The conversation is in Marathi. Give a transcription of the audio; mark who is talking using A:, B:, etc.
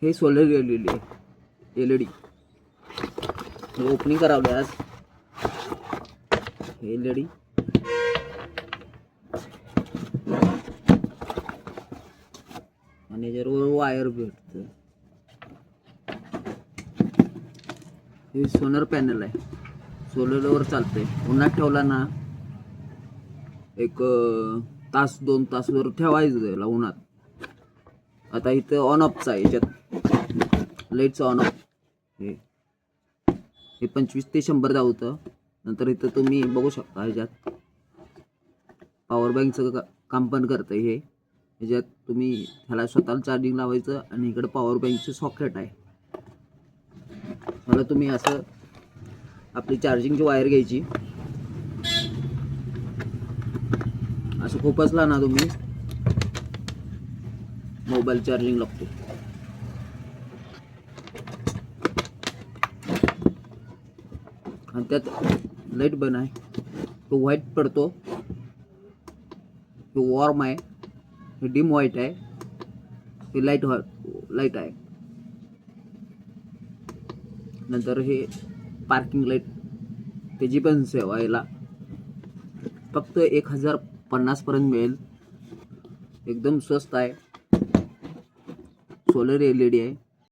A: हे सोलर एलईडी ओपनिंग करावले आज एलईडी आणि याच्यावर वायर भेटतं. हे सोलर पॅनल आहे, सोलरवर चालतंय. उन्हात ठेवला ना एक तास 2 तासवर ठेवायचं त्याला उन्हात. आता इथं ऑन ऑफचा आहे, याच्यात लाईटचं ऑन ऑफ हे 25 ते 100 दावतं. नंतर इथं तुम्ही बघू शकता ह्याच्यात पॉवर बँकचं काम पण करतं. हे ह्याच्यात तुम्ही ह्याला स्वतःला चार्जिंग लावायचं आणि इकडं पॉवर बँकचं सॉकेट आहे. मला तुम्ही असं आपली चार्जिंगची वायर घ्यायची, असं खोपसला ना तुम्ही मोबाईल चार्जिंग लागतो. आणि त्यात लाईट बन आहे, तो व्हाईट पडतो. तो वॉर्म आहे, हे डिम व्हाईट आहे, हे लाईट आहे. नंतर हे पार्किंग लाईट, त्याची पण सेवा याला फक्त 1050 पर्यंत मिळेल. एकदम स्वस्त आहे. सोलर एलईडी आहे.